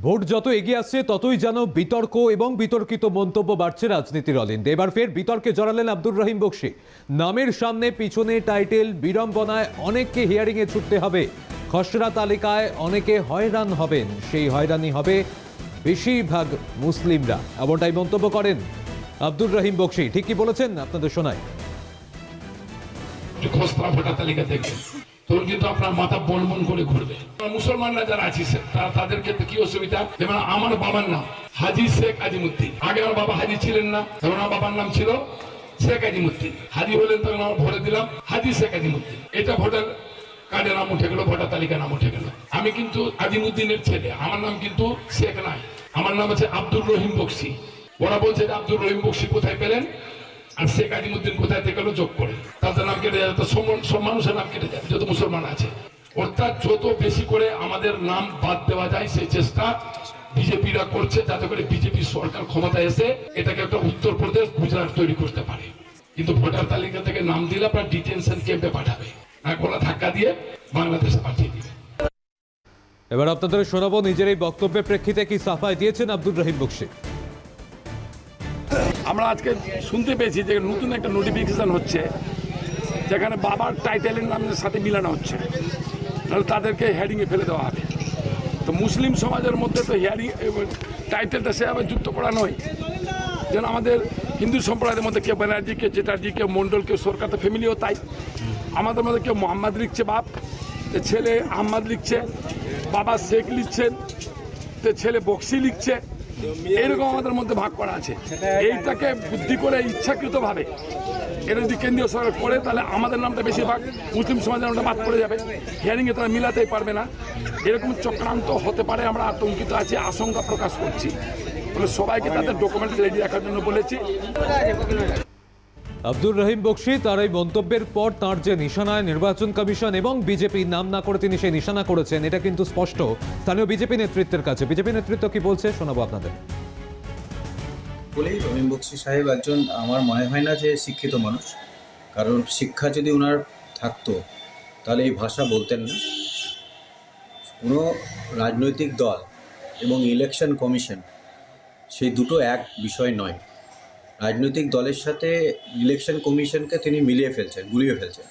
Vote যত এগিয়ে আসছে ততই যেন বিতর্ক এবং বিতর্কিত মন্তব্য বাড়ছে রাজনীতির অলিন্দে। এবার ফের বিতর্কে জড়ালেন আব্দুর রহিম বকশী। নামের সামনে পিছনে টাইটেল, বিড়ম্বনায় অনেককে হিয়ারিংয়ে ছুটতে হবে, খসড়া তালিকায় অনেকে হয়রান হবেন, সেই হয়রানি হবে বেশিরভাগ মুসলিমরা, এমনটাই মন্তব্য করেন আব্দুর রহিম বকশী। ঠিক কি বলেছেন আপনাদের শোনায়। খসড়া ভোটার তালিকা দেখবেন তখন কিন্তু আপনার মাথা বনবন করে ঘুরবে। মুসলমানরা যারা আছে তাদের ক্ষেত্রে কি অসুবিধা, যেমন আমার বাবার নাম হাজী শেখ আজিমুদ্দিন। আগে আমার বাবা হাজী ছিলেন না, তখন আমার বাবার নাম ছিল শেখ আজিমুদ্দিন। হাজী হলেন তখন আমার ভোটে দিলাম হাজী শেখ আজিমুদ্দিন। এটা ভোটার কার্ডে নাম উঠে গেল, ভোটার তালিকা নাম উঠে গেল। আমি কিন্তু আজিমুদ্দিনের ছেলে, আমার নাম কিন্তু শেখ নাই, আমার নাম আছে আব্দুর রহিম বকশী। ওরা বলছে যে আব্দুর রহিম বকশী কোথায় পেলেন আর শেখ আজিমুদ্দিন কোথায় থেকে যোগ করে তাদের নাম কেটে যাবে, সব মানুষের নাম কেটে যাবে যত মুসলমান আছে। অর্থাৎ যত বেশি করে আমাদের নাম বাদ দেওয়া যায় সেই চেষ্টা বিজেপিরা করছে, যাতে করে বিজেপি সরকার ক্ষমতায় এসে এটাকে একটা উত্তরপ্রদেশ গুজরাট তৈরি করতে পারে। কিন্তু ভোটার তালিকা থেকে নাম দিলে আপনার ডিটেনশন ক্যাম্পে পাঠাবে, না গোলা ধাক্কা দিয়ে বাংলাদেশে পাঠিয়ে দিবে। এবার আপনাদের শোনাবো নিজের এই বক্তব্যের প্রেক্ষিতে কি সাফাই দিয়েছেন আব্দুর রহিম বকশী। আমরা আজকে শুনতে পেয়েছি যে নতুন একটা নোটিফিকেশন হচ্ছে, যেখানে বাবার টাইটেলের নামের সাথে মিলানো হচ্ছে, তাহলে তাদেরকে হেয়ারিংয়ে ফেলে দেওয়া হবে। তো মুসলিম সমাজের মধ্যে তো হেয়ারিং টাইটেলটা সেভাবে যুক্ত করা নয়। যেন আমাদের হিন্দু সম্প্রদায়ের মধ্যে কেউ ব্যানার্জি, কেউ চ্যাটার্জি, কেউ মণ্ডল, কেউ সরকার, তো ফ্যামিলিও তাই। আমাদের মধ্যে কেউ মোহাম্মদ লিখছে বাপ, তো ছেলে আহমদ লিখছে, বাবা শেখ লিখছেন, তো ছেলে বক্সি লিখছে, এইরকম আমাদের মধ্যে ভাগ করা আছে। এইটাকে বুদ্ধি করে ইচ্ছাকৃতভাবে এটা যদি কেন্দ্রীয় সরকার করে, তাহলে আমাদের নামটা বেশিরভাগ মুসলিম সমাজের নামটা বাদ পড়ে যাবে, হিয়ারিংয়ে তারা মিলাতেই পারবে না। এরকম চক্রান্ত হতে পারে, আমরা আতঙ্কিত আছি, আশঙ্কা প্রকাশ করছি। বলে সবাইকে তাদের ডকুমেন্ট রেডি রাখার জন্য বলেছি। আব্দুর রহিম বকশী তার এই মন্তব্যের পর তার যে নিশানায় নির্বাচন কমিশন এবং বিজেপি নাম না করে তিনি সেই নিশানা করেছেন, এটা কিন্তু স্পষ্ট স্থানীয় বিজেপি নেতৃত্বের কাছে। বিজেপি নেতৃত্ব কি বলছে শোনাবো আপনাদের। বলেই রহিম বকশী সাহেব একজন, আমার মনে হয় না যে শিক্ষিত মানুষ, কারণ শিক্ষা যদি ওনার থাকতো তাহলে এই ভাষা বলতেন না। কোনো রাজনৈতিক দল এবং ইলেকশন কমিশন সেই দুটো এক বিষয় নয়। রাজনৈতিক দলের সাথে ইলেকশন কমিশনকে তিনি মিলিয়ে ফেলছেন, গুলিয়ে ফেলছেন।